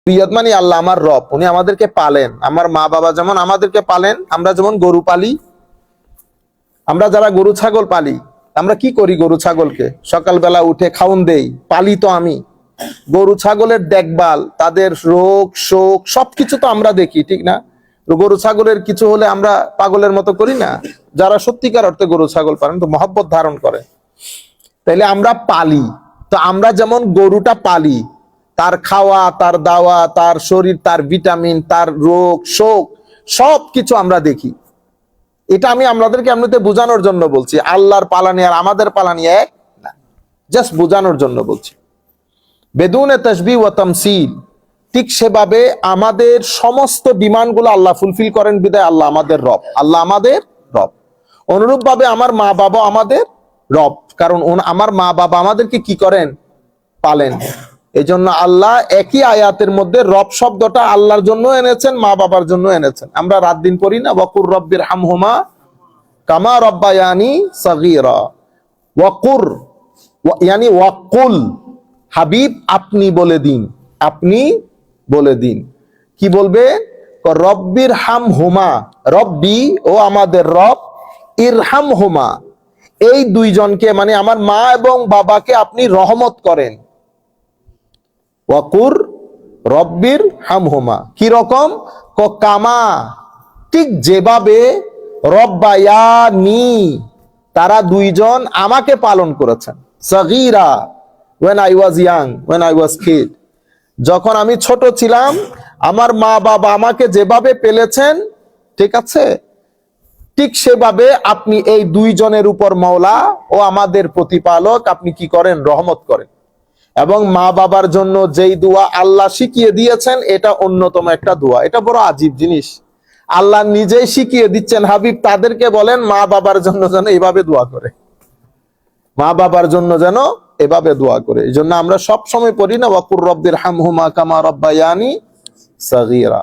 রুবুবিয়ত মানে আল্লাহ আমার রব, উনি আমাদেরকে পালেন। আমার মা বাবা যেমন আমাদেরকে পালেন, আমরা যেমন গরু পালি, আমরা যারা গরু ছাগল পালি, আমরা কি করি? গরু ছাগলকে সকালবেলা উঠে খাওন দেই, পালি তো আমি। গরু ছাগলের দেখভাল, তাদের রোগ শোক সবকিছু তো আমরা দেখি, ঠিক না? গরু ছাগলের কিছু হলে আমরা পাগলের মতো করি না? যারা সত্যিকার অর্থে গরু ছাগল পালেন, তো মহব্বত ধারণ করে, তাইলে আমরা পালি। তো আমরা যেমন গরুটা পালি, তার খাওয়া, তার দাওয়া, তার শরীর, তার ভিটামিন, তার রোগ শোক সবকিছু আমরা দেখি। এটা আমি আপনাদেরকে এমনিতে বোঝানোর জন্য বলছি, আল্লাহর পালানি আর আমাদের পালানি এক না, জাস্ট বোঝানোর জন্য বলছি। বেদুনে তাসবিহ ওয়া তামসিল, ঠিক সেভাবে আমাদের সমস্ত ডিমান্ডগুলো আল্লাহ ফুলফিল করেন, বিদায় আল্লাহ আমাদের রব। আল্লাহ আমাদের রব। অনুরূপ ভাবে আমার মা বাবা আমাদের রব, কারণ আমার মা বাবা আমাদেরকে কি করেন? পালেন। এই জন্য আল্লাহ একই আয়াতের মধ্যে রব শব্দটা আল্লাহর জন্য এনেছেন, মা বাবার জন্য এনেছেন। আমরা রাত দিন পড়ি না, ওয়াকুর রব্বির হামহুমা কামা রব্বায়ানি সাগীরা। ওয়াকুর ইয়ানি ওয়াকুল, হাবিব আপনি বলে দিন, আপনি বলে দিন। কি বলবে? রব্বির হামহুমা, রব্বি ও আমাদের রব, ইরহামহুমা এই দুইজনকে মানে আমার মা এবং বাবাকে আপনি রহমত করেন। ওয়াকুর রব্বির হামহুমা, কি রকম? কামা, ঠিক যেভাবে রব্বায়ানি তারা দুইজন আমাকে পালন করেছেন। সাগীরা, when I was young, when I was kid, যখন আমি ছোট ছিলাম, আমার মা বাবা আমাকে যেভাবে পেলেছেন, ঠিক আছে, ঠিক সেভাবে আপনি এই দুইজনের উপর মওলা ও আমাদের প্রতিপালক আপনি কি করেন? রহমত করেন। এবং মা বাবার জন্য যেই দোয়া আল্লাহ শিখিয়ে দিয়েছেন, এটা অন্যতম একটা দোয়া। এটা বড় আজীব জিনিস, আল্লাহ নিজেই শিখিয়ে দিচ্ছেন, হাবিব তাদেরকে বলেন মা বাবার জন্য যেন এভাবে দোয়া করে, মা বাবার জন্য যেন এভাবে দোয়া করে। এই জন্য আমরা সব সময় পড়ি না, ওয়াকুর রব্বির হামহুমা কামা রব্বায়ানি সাগীরা।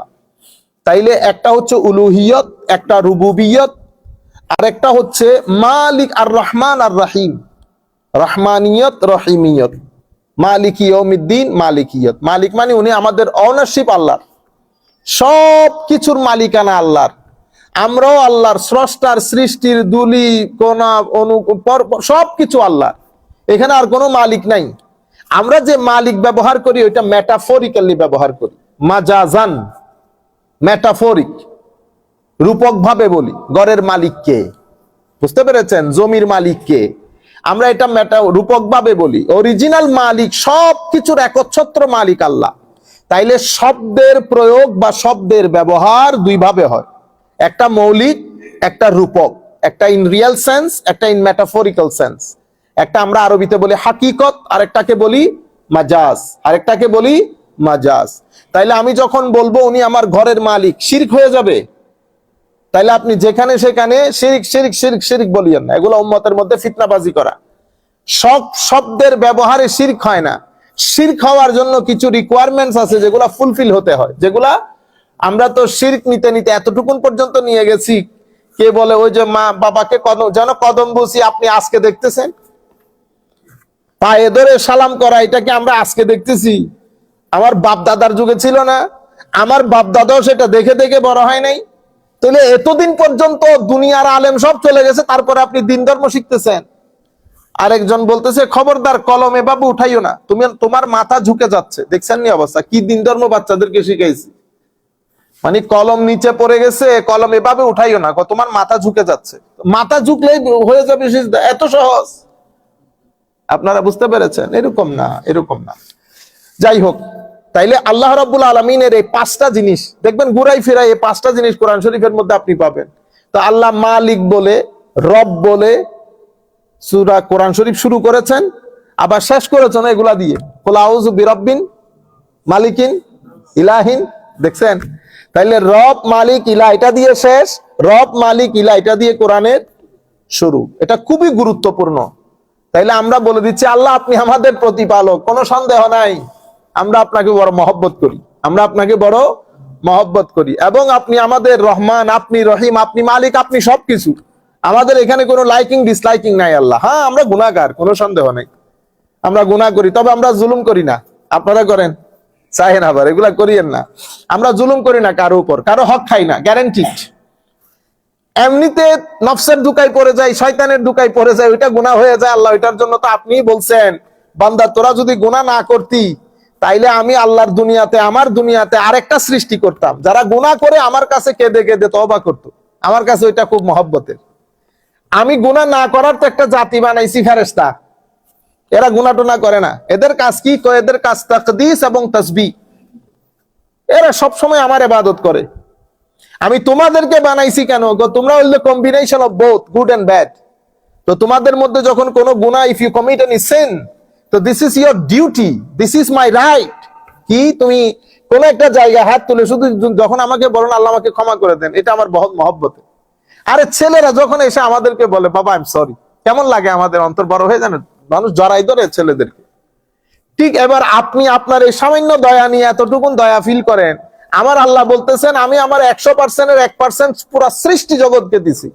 তাইলে একটা হচ্ছে উলুহিয়ত, একটা রুবুবিয়ত, আর একটা হচ্ছে মালিক আর রহমান আর রহিম, রহমানিয়ত রহিমিয়ত। মালিক ইয়াউমিদ্দিন, মালিকিয়ত, মালিক মানে উনি আমাদের অনারশিপ আল্লাহর, সব কিছুর মালিকানা আল্লাহর। আমরাও আল্লাহর, স্রষ্টার, সৃষ্টির দুলি কোনা অনু সবকিছু আল্লাহ, এখানে আর কোনো মালিক নাই। আমরা যে মালিক ব্যবহার করি ওইটা মেটাফরিক্যালি ব্যবহার করি, মাজাজান, মেটাফরিক, রূপক ভাবে বলি। ঘরের মালিক কে? বুঝতে পেরেছেন? জমির মালিক কে? আমরা এটা রূপক ভাবে বলি। অরিজিনাল মালিক, সবকিছুর একচ্ছত্র মালিক আল্লাহ। তাইলে শব্দের প্রয়োগ বা শব্দের ব্যবহার দুই ভাবে হয়, একটা মৌলিক, একটা রূপক, একটা ইন রিয়েল সেন্স, একটা ইন মেটাফরিক্যাল সেন্স। একটা আমরা আরবিতে বলি হাকিকত, আরেকটাকে বলি মাজাজ, আরেকটাকে বলি মাজাজ। তাইলে আমি যখন বলবো উনি আমার ঘরের মালিক, শিরক হয়ে যাবে। তাইলে আপনি যেখানে সেখানে শিরিক শিরিক শিরিক শিরিক বলিয়েন না, এগুলো উম্মতের মধ্যে ফিতনাবাজি করা। সব শব্দের ব্যবহারে শিরক হয় না। শিরক হওয়ার জন্য কিছু রিকোয়ারমেন্টস আছে যেগুলা ফুলফিল হতে হয়, যেগুলা আমরা তো শিরক নিতে নিতে এতটুকুন পর্যন্ত নিয়ে গেছি। কে বলে ওই যে মা বাবাকে যেন কদম বুঝি আপনি আজকে দেখতেছেন, পায়ে ধরে সালাম করা, এটাকে আমরা আজকে দেখতেছি। আমার বাপ দাদার যুগে ছিল না, আমার বাপ দাদাও সেটা দেখে দেখে বড় হয় নাই। তাহলে এতদিন পর্যন্ত দুনিয়ার আলেম সব চলে গেছে, তারপরে আপনি দিন ধর্ম শিখতেছেন। আরেকজন বলতেছে খবরদার কলম এভাবে উঠাইও না, তোমার মাথা ঝুঁকে যাচ্ছে। দেখছেন নি অবস্থা? কি দিন ধর্ম বাচ্চাদেরকে শিখাইছি, মানে কলম নিচে পড়ে গেছে, কলম এভাবে উঠাইও না, তোমার মাথা ঝুঁকে যাচ্ছে। মাথা ঝুঁকলেই হয়ে যাবে সিজদা, এত সহজ। আপনারা বুঝতে পেরেছেন? এরকম না, এরকম না। যাই হোক, তাইলে আল্লাহ রাব্বুল আলামিনের এই পাঁচটা জিনিস দেখবেন, ঘুরাই ফিরাই এই পাঁচটা জিনিস কোরআন শরীফের মধ্যে আপনি পাবেন। তো আল্লাহ মালিক বলে, রব বলে সূরা কোরআন শরীফ শুরু করেছেন, আবার শেষ করেছেন এগুলা দিয়ে, কুল আউযু বিরাব্বিন মালিকিন ইলাহিন। দেখছেন? তাইলে রব মালিক ইলাহ এটা দিয়ে শেষ, রব মালিক ইলাহ এটা দিয়ে কোরআনের শুরু। এটা খুবই গুরুত্বপূর্ণ। তাইলে আমরা বলে দিচ্ছি আল্লাহ আপনি আমাদের প্রতিপালক, কোনো সন্দেহ নাই। আমরা আপনাকে বড় মহব্বত করি, আমরা আপনাকে বড় মহব্বত করি, এবং আপনি আমাদের রহমান, আপনি রহিম, আপনি মালিক, আপনি সবকিছু। আমাদের এখানে কোনো লাইকিং ডিসলাইকিং নাই আল্লাহ। হ্যাঁ, আমরা গুনাহগার, কোনো সন্দেহ নাই, আমরা গুনাহ করি, তবে আমরা জুলুম করি না। আপনারা করেন? চাহেন আবার, এগুলা করিয়েন না। আমরা জুলুম করি না কারো উপর, কারো হক খাই না, গ্যারান্টিড। এমনিতে নফসের দুকায় পড়ে যায়, শয়তানের দুকায় পড়ে যায়, ওইটা গুনাহ হয়ে যায় আল্লাহ ওইটার জন্য তো আপনিই বলছেন, বান্দা তোরা যদি গুনাহ না করতি তাইলে আমি আল্লাহর দুনিয়াতে, আমার দুনিয়াতে আরেকটা সৃষ্টি করতাম, যারা গুনাহ করে আমার কাছে কেঁদে কেঁদে তওবা করতো। আমার কাছে ওইটা খুব মহব্বতের। আমি গুনাহ না করার তো একটা জাতি বানাইছি, ফেরেশতা। এরা গুনাহ টুনা করে না, এদের কাজ কি? এদের কাজ তাকদীস এবং তাসবিহ। এরা সবসময় আমার ইবাদত করে। আমি তোমাদেরকে বানাইছি কেন? তোমরা হইলে combination of both, good and bad. তো তোমাদের মধ্যে যখন কোনো গুনাহ, if you commit any sin, তো this is your duty, this is my right. কি তুমি কোন একটা জায়গায় হাত তুলে শুধু যখন আমাকে বলেন আল্লাহ আমাকে ক্ষমা করে দেন, এটা আমার বহুত মহব্বত। আরে ছেলেরা যখন এসে আমাদেরকে বলে বাবা আই এম সরি, কেমন লাগে? আমাদের অন্তর বড় হয়ে জানেন, মানুষ জড়াই ধরে ছেলেদেরকে। ঠিক এবার আপনি আপনার এই সামান্য দয়া নিয়ে এতটুকুন দয়া ফিল করেন, আমার আল্লাহ বলতেছেন আমি আমার 100%-এর 1% পুরো সৃষ্টি জগৎকে দিছি,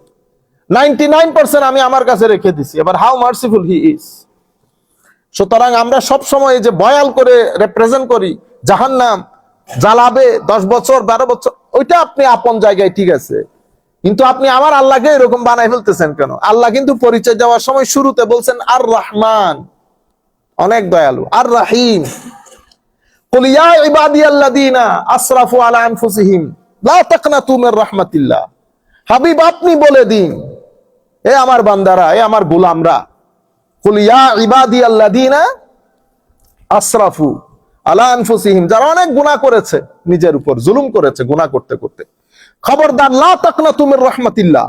99% আমি আমার কাছে রেখে দিছি। এবার হাউ মার্সিফুল হি ইজ। সুতরাং আমরা সব সময় যে বয়াল করে রিপ্রেজেন্ট করি জাহান্নাম জ্বালাবে 10 বছর 12 বছর, ওইটা আপনি আপন জায়গায় ঠিক আছে, কিন্তু আপনি আমার আল্লাহকে এরকম বানাই ফেলতেছেন কেন? আল্লাহ কিন্তু পরিচয় দেওয়ার সময় শুরুতে বলছেন আর রহমান, অনেক দয়ালু, আর রাহিম। কুল ইয়া ইবাদিয়াল্লাযীনা আসরাফু আলা আনফুসিহিম লা তাকনাতু মির রাহমাতিল্লাহ। হাবিব আপনি বলে দিন, এ আমার বান্দারা, এ আমার গোলামরা, কুল ইয়া ইবাদিয়াল্লাযীনা আসরাফু আলা আনফুসিহিম, যারা অনেক গুনাহ করেছে, নিজের উপর জুলুম করেছে গুনাহ করতে করতে, খবরদার লা তাকনাতু মির রাহমাতিল্লাহ,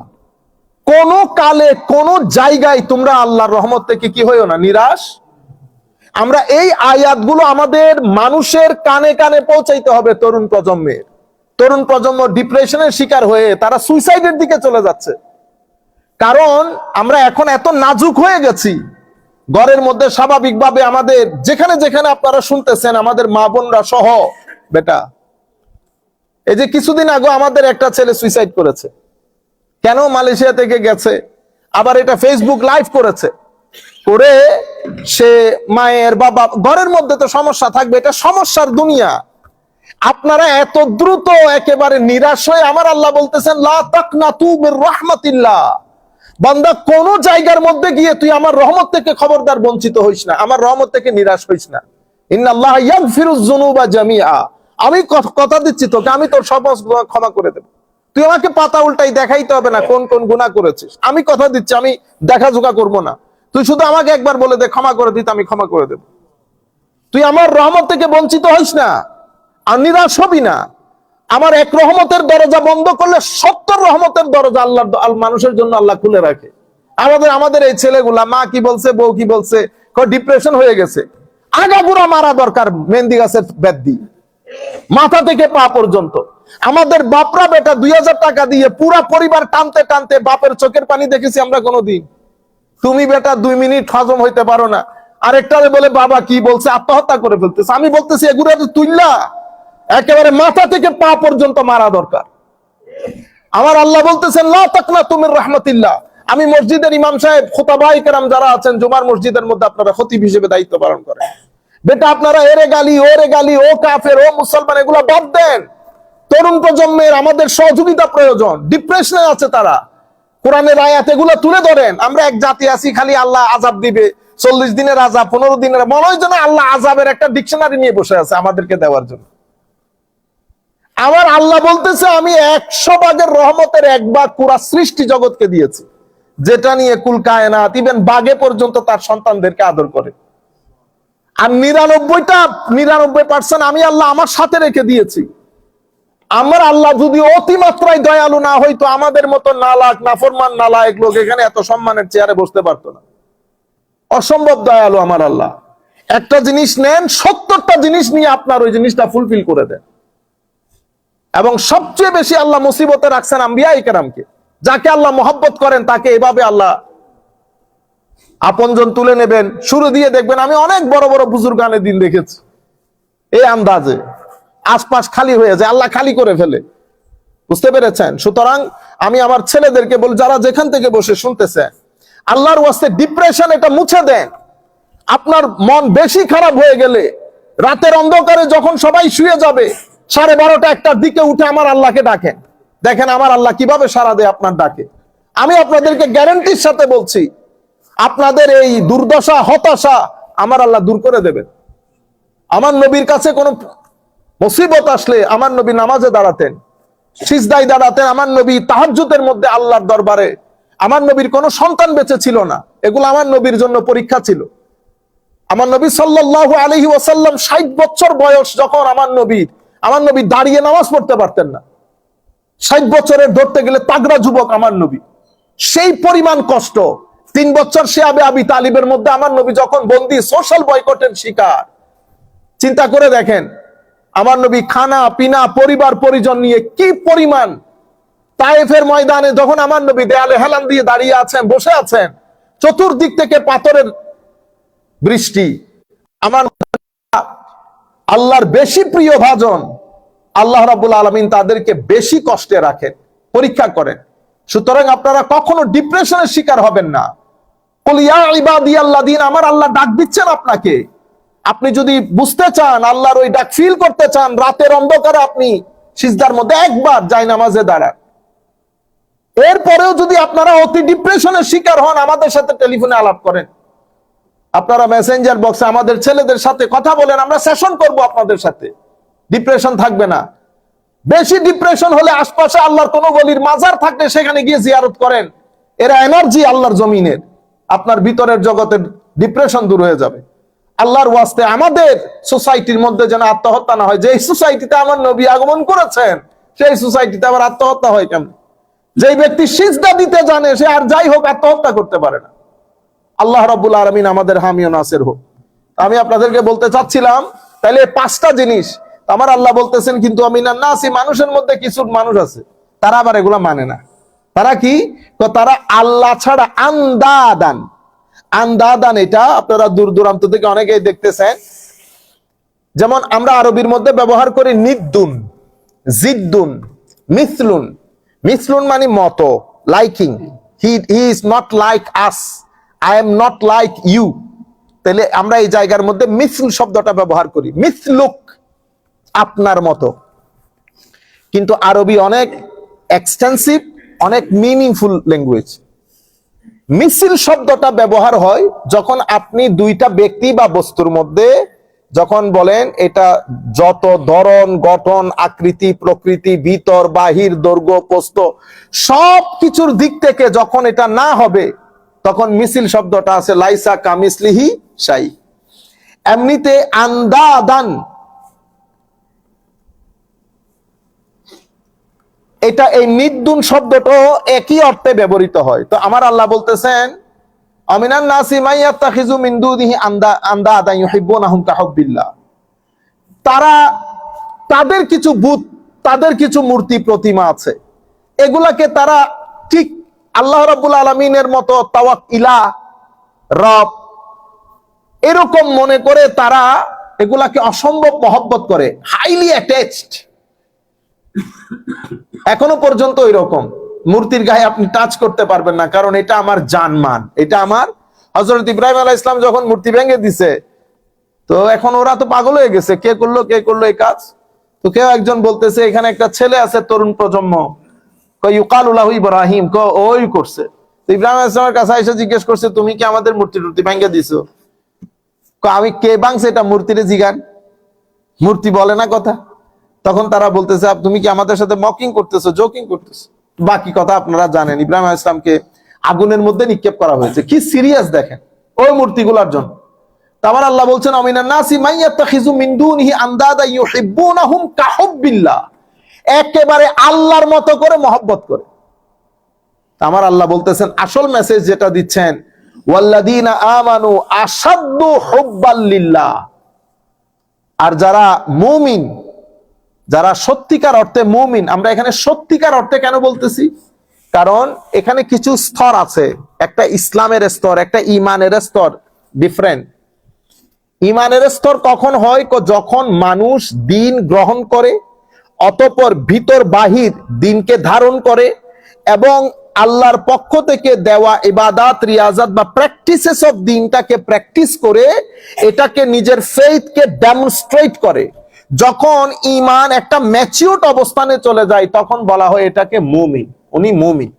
কোন কালে কোন জায়গায় তোমরা আল্লাহর রহমত থেকে কি হইও না, নিরাশ। আমরা এই আয়াতগুলো আমাদের মানুষের কানে কানে পৌঁছাইতে হবে। তরুণ প্রজন্ম ডিপ্রেশনের শিকার হয়ে তারা সুইসাইডের দিকে চলে যাচ্ছে, কারণ আমরা এখন এত নাজুক হয়ে গেছি। ঘরের মধ্যে স্বাভাবিকভাবে আমাদের যেখানে যেখানে আপনারা শুনতেছেন, আমাদের মা বোনরা সহ, বেটা এই যে কিছুদিন আগে আমাদের একটা ছেলে সুইসাইড করেছে, কেন? মালয়েশিয়া থেকে গেছে, আবার এটা ফেসবুক লাইভ করেছে, করে সে মায়ের বাবা, ঘরের মধ্যে তো সমস্যা থাকবে, এটা সমস্যার দুনিয়া। আপনারা এত দ্রুত একেবারে নিরাশ হয়ে, আমার আল্লাহ বলতেছেন লা তাকনাতু মির রাহমাতিল্লাহ, বান্দা কোন জায়গার মধ্যে গিয়ে তুই আমার রহমত থেকে খবরদার বঞ্চিত হইস না, আমার রহমত থেকে নিরাশ হইস না। ইন্নাল্লাহ ইয়াগফিরুয যুনুবা জামিআ, আমি কথা দিচ্ছি তোকে, আমি তোর সমস্ত গুনাহ ক্ষমা করে দেব। তুই আমাকে পাতা উল্টাই দেখাইতে হবে না কোন কোন গুনাহ করেছিস, আমি কথা দিচ্ছি আমি দেখাজোকা করব না। তুই শুধু আমাকে একবার বলে দে ক্ষমা করে দিতে, আমি ক্ষমা করে দেব। তুই আমার রহমত থেকে বঞ্চিত হইস না, আর নিরাশ হবি না। আমার এক রহমতের দরজা বন্ধ করলে 70 রহমতের দরজা আল্লাহ মানুষের জন্য আল্লাহ খুলে রাখে। আমাদের এই ছেলেগুলা, মা কি বলছে, বউ কি বলছে, ডিপ্রেশন হয়ে গেছে, আগাগোড়া মারা দরকার মেহেন্দি গাছের বেত দিয়ে, মাথা থেকে পা পর্যন্ত। আমাদের বাপরা বেটা 2000 টাকা দিয়ে পুরা পরিবার টানতে টানতে, বাপের চোখের পানি দেখেছি আমরা কোনোদিন। তুমি বেটা 2 মিনিট হজম হইতে পারো না, আরেকটারে বলে বাবা কি বলছে, আত্মহত্যা করে ফেলতেছে। আমি বলতেছি এগুলো তুইল্লা একেবারে মাথা থেকে পা পর্যন্ত মারা দরকার। আমার আল্লাহ বলতেছেন লা তাকনাতু মির রাহমাতিল্লাহ। আমি মসজিদের ইমাম সাহেব, খুতাবায়ে কেরাম যারা আছেন জুমার মসজিদের মধ্যে, আপনারা খতিব হিসেবে দায়িত্ব পালন করেন, বেটা আপনারা এরে গালি ওরে গালি, ও কাফের ও মুসলমান, এগুলা বাদ দেন। তরুণ প্রজন্মের আমাদের সহযোগিতা প্রয়োজন, ডিপ্রেশনে আছে তারা, কোরআনের আয়াত এগুলো তুলে ধরেন। আমরা এক জাতি আছি খালি আল্লাহ আযাব দিবে, 40 দিনের আযাব, 15 দিনের, মনে হয় যেন আল্লাহ আযাবের একটা ডিকশনারি নিয়ে বসে আছে আমাদেরকে দেওয়ার জন্য। আমার আল্লাহ বলতেছে আমি 100 ভাগের রহমতের 1 ভাগ পুরা সৃষ্টি জগৎকে দিয়েছি, যেটা নিয়ে কুল কায়নাত, ইভেন বাঘে পর্যন্ত তার সন্তানদেরকে আদর করে। আর 99% আমি আল্লাহ আমার সাথে রেখে দিয়েছি। আমার আল্লাহ যদি অতিমাত্রায় দয়ালু না হইতো, আমাদের মতো নালাক নাফরমান নালায়েক লোক এখানে এত সম্মানের চেয়ারে বসতে পারতো না। অসম্ভব দয়ালু আমার আল্লাহ। একটা জিনিস নেন, 70টা জিনিস নিয়ে আপনার ওই জিনিসটা ফুলফিল করে দেন। এবং সবচেয়ে বেশি আল্লাহ মুসিবতে রাখছেন আম্বিয়ায়ে কেরামকে। যাকে আল্লাহ মহব্বত করেন তাকে এভাবে আল্লাহ আপনজন তুলে নেবেন। শুরু দিয়ে দেখবেন, আমি অনেক বড় বড় বুজুর্গানের দিন দেখেছি, এই আন্দাজে আশপাশ খালি হয়ে যায়, আল্লাহ খালি করে ফেলে। বুঝতে পেরেছেন? সুতরাং আমি আমার ছেলেদেরকে বলি, যারা যেখান থেকে বসে শুনতেছে, আল্লাহর ওয়াস্তে ডিপ্রেশন এটা মুছে দেন। আপনার মন বেশি খারাপ হয়ে গেলে রাতের অন্ধকারে যখন সবাই শুয়ে যাবে 12:30 1টার দিকে উঠে আমার আল্লাহকে ডাকেন। দেখেন আমার আল্লাহ কিভাবে সাড়া দেয় আপনার ডাকে। আমি আপনাদেরকে গ্যারান্টির সাথে বলছি, আপনাদের এই দুর্দশা হতাশা আমার আল্লাহ দূর করে দেবেন। আমার নবীর কাছে কোনো মুসিবত আসলে আমার নবী নামাজে দাঁড়াতেন, সিজদায় দাঁড়াতেন। আমার নবী তাহাজ্জুদের মধ্যে আল্লাহর দরবারে, আমার নবীর কোনো সন্তান বেঁচে ছিল না, এগুলো আমার নবীর জন্য পরীক্ষা ছিল। আমার নবী সাল্লাল্লাহু আলাইহি ওয়াসাল্লাম 60 বছর বয়স যখন আমার নবী দাঁড়িয়ে নামাজ পড়তে পারতেন না। 60 বছরের ধরতে গেলে তাগড়া যুবক আমার নবী। সেই পরিমাণ কষ্ট 3 বছর শিয়াবে আবি তালিবের মধ্যে আমার নবী যখন বন্দী, সোশ্যাল বয়কটের শিকার। চিন্তা করে দেখেন আমার নবী খানা পিনা পরিবার পরিজন নিয়ে কি পরিমাণ। তায়েফের ময়দানে যখন আমার নবী দেয়ালে হেলান দিয়ে দাঁড়িয়ে আছেন, বসে আছেন, চতুর্দিক থেকে পাথরের বৃষ্টি। আমার আল্লাহর বেশি প্রিয় ভাজন আল্লাহ রাব্বুল আলামিন তাদেরকে বেশি কষ্টে রাখেন, পরীক্ষা করেন। সুতরাং আপনারা কখনো ডিপ্রেশনের শিকার হবেন না। কুল ইয়া ইবাদিয়াল্লাযিনা, আমার আল্লাহ ডাক দিচ্ছেন আপনাকে। আপনি যদি বুঝতে চান, আল্লাহর ওই ডাক ফিল করতে চান, রাতের অন্ধকারে আপনি সিজদার মধ্যে একবার জায়নামাজে দাঁড়ান। এরপরেও যদি আপনারা অতি ডিপ্রেশনের শিকার হন, আমাদের সাথে টেলিফোনে আলাপ করেন, আপনারা মেসেঞ্জার বক্সে আমাদের ছেলেদের সাথে কথা বলেন, আমরা সেশন করব আপনাদের সাথে। ডিপ্রেশন থাকবে না। বেশি ডিপ্রেশন হলে আশপাশে আল্লাহর কোন গলির মাজার থাকলে সেখানে গিয়ে জিয়ারত করেন। এরা এনার্জি আল্লাহর জমিনের, আপনার ভিতরের জগতের ডিপ্রেশন দূর হয়ে যাবে। আল্লাহর ওয়াস্তে আমাদের সোসাইটির মধ্যে যেন আত্মহত্যা না হয়। যে সোসাইটিতে আমার নবী আগমন করেছেন সেই সোসাইটিতে আবার আত্মহত্যা হয় কেমন? যেই ব্যক্তি সিজদা দিতে জানে সে আর যাই হোক আত্মহত্যা করতে পারে না। আল্লাহ রাব্বুল আলামিন আমাদের হামি ও নাসির হোক। আমি আপনাদেরকে বলতে চাচ্ছিলাম, তাহলে 5টা জিনিস আমার আল্লাহ বলতেছেন, কিন্তু মিনান নাসি, মানুষের মধ্যে কিছু মানুষ আছে তারা আবার এগুলা মানে না। তারা কি? তারা আল্লাহ ছাড়া আন্দাদান, এটা আপনারা দূর দূরান্ত থেকে অনেকেই দেখতেছেন। যেমন আমরা আরবির মধ্যে ব্যবহার করি নিদ্দুন, জিদ্দুন, মিসলুন মানে মতো, liking. He is not like us, I am not like you. তাহলে আমরা এই জায়গার মধ্যে মিসল শব্দটা ব্যবহার করি, মিসলুক, আপনার মতো। কিন্তু আরবি অনেক এক্সটেন্সিভ, অনেক মিনিংফুল ল্যাঙ্গুয়েজ। মিসল শব্দটা ব্যবহার হয় যখন আপনি দুইটা ব্যক্তি বা বস্তুর মধ্যে যখন বলেন এটা যত ধরন, গঠন, আকৃতি, প্রকৃতি, ভিতর বাহির, দৈর্ঘ্য প্রস্থ সব কিছুর দিক থেকে যখন এটা না হবে, তখন মিসল শব্দটা আছে লাইসা কামিসলিহি শাই। এমনিতে আন্দাদান, এটা এই নিদ্দুন শব্দটা একই অর্থে ব্যবহৃত হয়। তো আমার আল্লাহ বলতেছেন, আমিনান নাসি মান ইয়াত্তাখিযু মিন দুনিহি আন্দাদান ইউহিব্বুনাহুম কাহুব্বিল্লাহ। তারা, তাদের কিছু বুত, তাদের কিছু মূর্তি প্রতিমা আছে, এগুলাকে তারা ঠিক আল্লাহ রাব্বুল আলামিনের মতো তাওয়াক্কিলা, রব এরকম মনে করে তারা এগুলাকে অসম্ভব মহব্বত করে, হাইলি অ্যাটাচড। এখনো পর্যন্ত এরকম মূর্তির গায়ে আপনি টাচ করতে পারবেন না, কারণ এটা আমার জানমান, এটা আমার। হযরত ইব্রাহিম আলাইহিস সালাম যখন মূর্তি ভেঙে দিছে, তো এখন ওরা তো পাগল হয়ে গেছে, কে করলো এই কাজ। তো কেউ একজন বলতেছে এখানে একটা ছেলে আছে তরুণ প্রজন্ম, ইউকালু লাহু ইব্রাহিম, ওই করছে। তো ইব্রাহিম আলাইহিস সালামের কাছে এসে জিজ্ঞেস করছে, তুমি কি আমাদের মূর্তি ভেঙে দিছো? আমি কে ভাঙছে এটা মূর্তিরে জিগান, মূর্তি বলে না কথা। তখন তারা বলতেছে তুমি কি আমাদের সাথে মকিং করতেছো, জোকিং করতেছো? বাকি কথা আপনারা জানেন। ইব্রাহিম আলাইহিস সালামকে আগুনের মধ্যে নিক্ষেপ করা হয়েছে। কি সিরিয়াস দেখেন ওই মূর্তিগুলোর জন্য। আমার আল্লাহ বলছেন, আমিনান নাসি মান ইয়াত্তাখিযু মিন দুনিহি আন্দাদা ইউহিব্বুনাহুম কাহুব্বিল্লাহ, একেবারে আল্লাহর মতো করে মহব্বত করে। আমার আল্লাহ বলতেছেন, আসল মেসেজ যেটা দিচ্ছেন, ওয়াল্লাযীনা আমানু আশাদ্দু হুব্বাল লিল্লাহ। আর যারা মুমিন, যারা সত্যিকার অর্থে মুমিন, আমরা এখানে সত্যিকার অর্থে কেন বলতেছি? কারণ এখানে কিছু স্তর আছে, একটা ইসলামের স্তর, একটা ঈমানের স্তর, ডিফারেন্ট। ঈমানের স্তর কখন হয়? যখন মানুষ দ্বীন গ্রহণ করে, অতঃপর ভিতর বাহির দ্বীনকে ধারণ করে এবং আল্লাহর পক্ষ থেকে দেওয়া ইবাদাত রিয়াজাত বা প্র্যাকটিসেস অফ দ্বীনটাকে প্র্যাকটিস করে এটাকে নিজের ফেইথকে ডেমনস্ট্রেট করে, যখন ঈমান একটা ম্যাচিউরড অবস্থানে চলে যায় তখন বলা হয় এটাকে মুমিন, উনি মুমিন।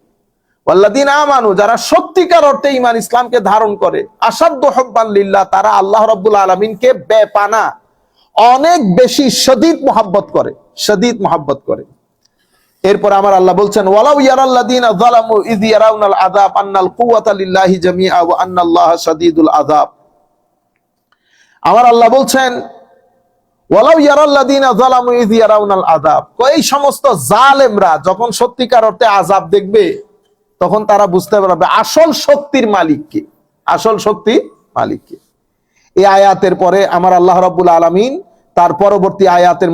ওয়াল্লাযীনা আমানু, যারা সত্যিকার অর্থে ঈমান ইসলামকে ধারণ করে, আশাদ্দু হুব্বান লিল্লাহ, তারা আল্লাহ রাব্বুল আলামিনকে বেপানা অনেক বেশি শদীদ মুহাব্বত করে, শদীদ মুহাব্বত করে। এরপর আমার আল্লাহ বলছেন ওয়ালাউ ইয়ারাল্লাযীনা যালামু ইয ইয়ারাউনাল আযাব আন্নাল কুওয়াতা লিল্লাহি জামিআ ওয়া আন্নাল্লাহা শাদীদুল আযাব। আমার আল্লাহ বলছেন ওয়ালাউ ইয়ারাল্লাযীনা যালামু ইয ইয়ারাউনাল আযাব, এই সমস্ত জালেমরা যখন সত্যিকার অর্থে আযাব দেখবে তখন তারা বুঝতে পারবে আসল শক্তির মালিক কে, আসল শক্তির মালিক কে। এই আয়াতের পরে আমার আল্লাহ রাব্বুল আলামিন তার পরবর্তী আয়াতের